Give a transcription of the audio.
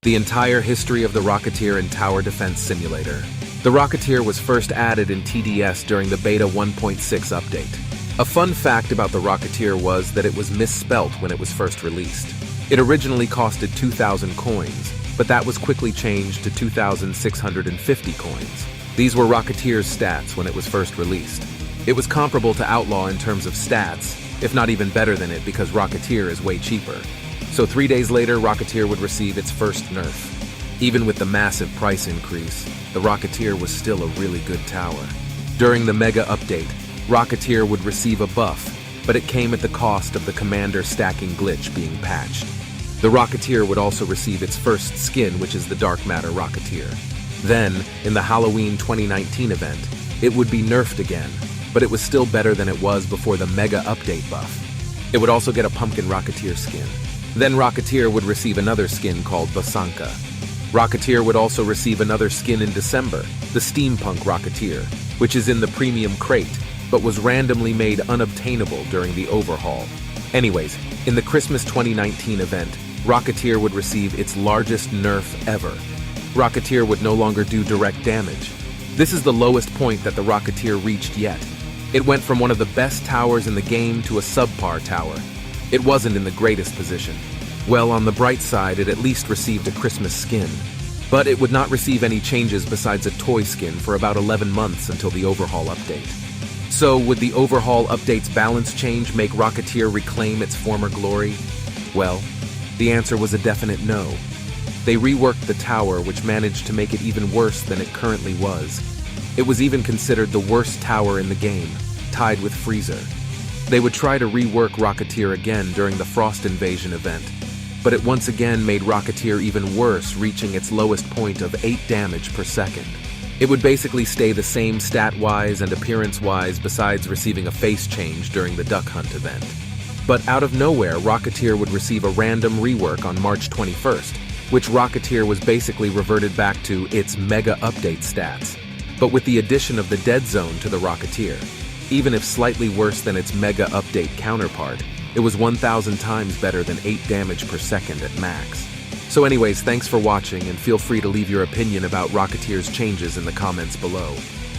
The entire history of the Rocketeer and Tower Defense Simulator. The Rocketeer was first added in TDS during the Beta 1.6 update. A fun fact about the Rocketeer was that it was misspelt when it was first released. It originally costed 2,000 coins, but that was quickly changed to 2,650 coins. These were Rocketeer's stats when it was first released. It was comparable to Outlaw in terms of stats, if not even better than it because Rocketeer is way cheaper. So 3 days later, Rocketeer would receive its first nerf. Even with the massive price increase, the Rocketeer was still a really good tower. During the Mega Update, Rocketeer would receive a buff, but it came at the cost of the Commander stacking glitch being patched. The Rocketeer would also receive its first skin, which is the Dark Matter Rocketeer. Then, in the Halloween 2019 event, it would be nerfed again, but it was still better than it was before the Mega Update buff. It would also get a Pumpkin Rocketeer skin. Then Rocketeer would receive another skin called Basanka. Rocketeer would also receive another skin in December, the Steampunk Rocketeer, which is in the premium crate, but was randomly made unobtainable during the overhaul. Anyways, in the Christmas 2019 event, Rocketeer would receive its largest nerf ever. Rocketeer would no longer do direct damage. This is the lowest point that the Rocketeer reached yet. It went from one of the best towers in the game to a subpar tower. It wasn't in the greatest position. Well, on the bright side, it at least received a Christmas skin. But it would not receive any changes besides a toy skin for about 11 months until the Overhaul update. So, would the Overhaul update's balance change make Rocketeer reclaim its former glory? Well, the answer was a definite no. They reworked the tower, which managed to make it even worse than it currently was. It was even considered the worst tower in the game, tied with Freezer. They would try to rework Rocketeer again during the Frost Invasion event, but it once again made Rocketeer even worse, reaching its lowest point of 8 damage per second. It would basically stay the same stat-wise and appearance-wise besides receiving a face change during the Duck Hunt event. But out of nowhere, Rocketeer would receive a random rework on March 21st, which Rocketeer was basically reverted back to its Mega Update stats, but with the addition of the Dead Zone to the Rocketeer. Even if slightly worse than its Mega Update counterpart, it was 1,000 times better than 8 damage per second at max. So anyways, thanks for watching and feel free to leave your opinion about Rocketeer's changes in the comments below.